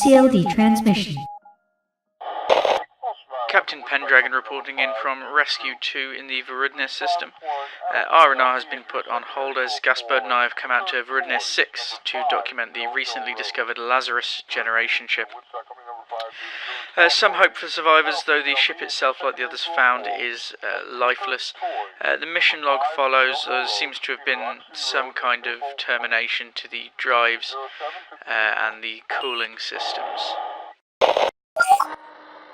CLD transmission. Captain Pendragon reporting in from Rescue 2 in the Virudnir system. R&R has been put on hold as Gaspard and I have come out to Virudnir 6 to document the recently discovered Lazarus generation ship. Some hope for survivors, though the ship itself, like the others found, is lifeless. The mission log follows. There seems to have been some kind of termination to the drives and the cooling systems.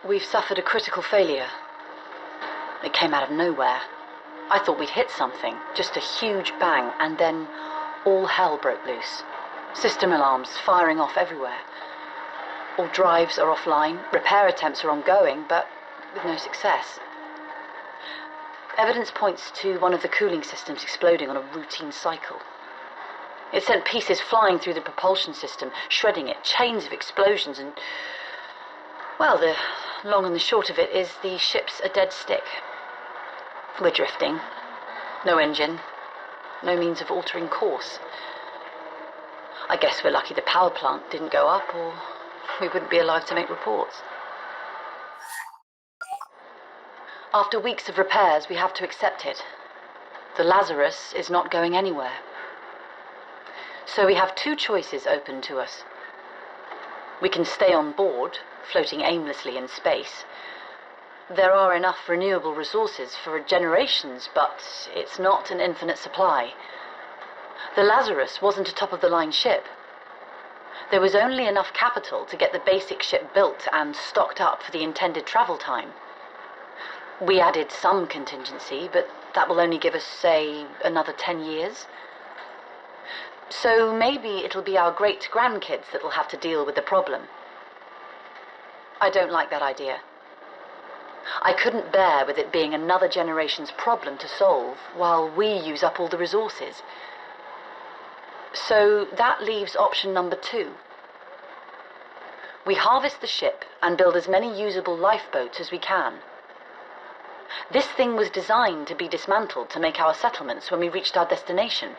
We've suffered a critical failure. It came out of nowhere. I thought we'd hit something, just a huge bang, and then all hell broke loose. System alarms firing off everywhere. All drives are offline, repair attempts are ongoing, but with no success. Evidence points to one of the cooling systems exploding on a routine cycle. It sent pieces flying through the propulsion system, shredding it, chains of explosions, and, well, the long and the short of it is the ship's a dead stick. We're drifting. No engine. No means of altering course. I guess we're lucky the power plant didn't go up, or we wouldn't be alive to make reports. After weeks of repairs, we have to accept it. The Lazarus is not going anywhere. So we have two choices open to us. We can stay on board, floating aimlessly in space. There are enough renewable resources for generations, but it's not an infinite supply. The Lazarus wasn't a top-of-the-line ship. There was only enough capital to get the basic ship built and stocked up for the intended travel time. We added some contingency, but that will only give us, say, another 10 years. So maybe it'll be our great-grandkids that will have to deal with the problem. I don't like that idea. I couldn't bear with it being another generation's problem to solve while we use up all the resources. So that leaves option number 2. We harvest the ship and build as many usable lifeboats as we can. This thing was designed to be dismantled to make our settlements when we reached our destination.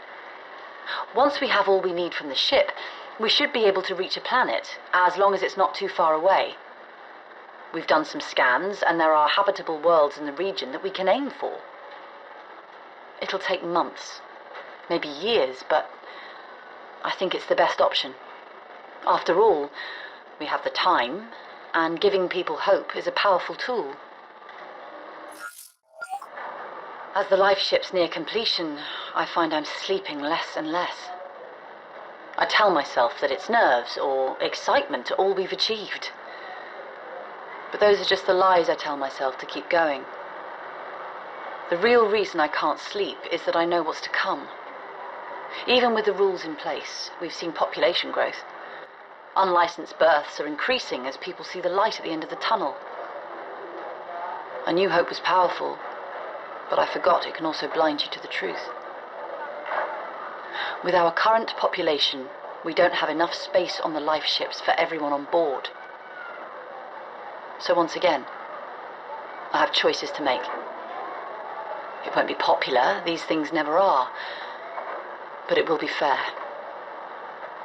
Once we have all we need from the ship, we should be able to reach a planet, as long as it's not too far away. We've done some scans, and there are habitable worlds in the region that we can aim for. It'll take months, maybe years, but I think it's the best option. After all, we have the time, and giving people hope is a powerful tool. As the life ship's near completion, I find I'm sleeping less and less. I tell myself that it's nerves or excitement all we've achieved. But those are just the lies I tell myself to keep going. The real reason I can't sleep is that I know what's to come. Even with the rules in place, we've seen population growth. Unlicensed births are increasing as people see the light at the end of the tunnel. I knew hope was powerful, but I forgot it can also blind you to the truth. With our current population, we don't have enough space on the life ships for everyone on board. So once again, I have choices to make. It won't be popular, these things never are, but it will be fair.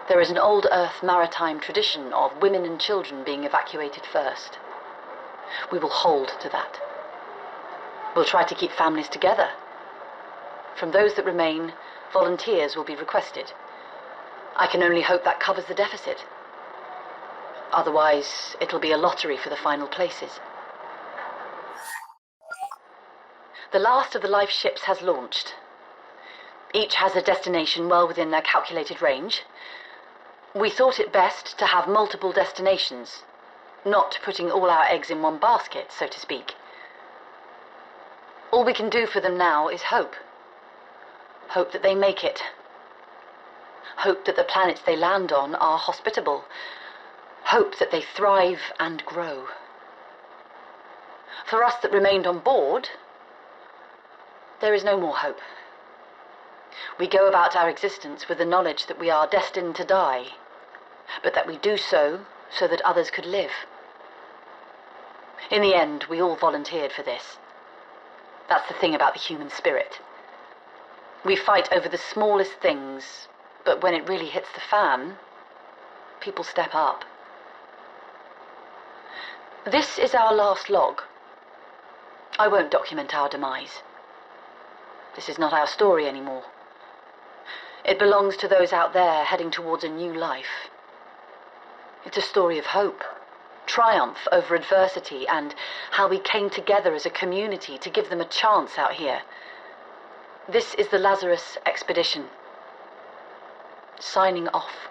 There is an old Earth maritime tradition of women and children being evacuated first. We will hold to that. We'll try to keep families together. From those that remain, volunteers will be requested. I can only hope that covers the deficit. Otherwise, it'll be a lottery for the final places. The last of the life ships has launched. Each has a destination well within their calculated range. We thought it best to have multiple destinations, not putting all our eggs in one basket, so to speak. All we can do for them now is hope. Hope that they make it. Hope that the planets they land on are hospitable. Hope that they thrive and grow. For us that remained on board, there is no more hope. We go about our existence with the knowledge that we are destined to die, but that we do so that others could live. In the end, we all volunteered for this. That's the thing about the human spirit. We fight over the smallest things, but when it really hits the fan, people step up. This is our last log. I won't document our demise. This is not our story anymore. It belongs to those out there heading towards a new life. It's a story of hope, triumph over adversity, and how we came together as a community to give them a chance out here. This is the Lazarus expedition. Signing off.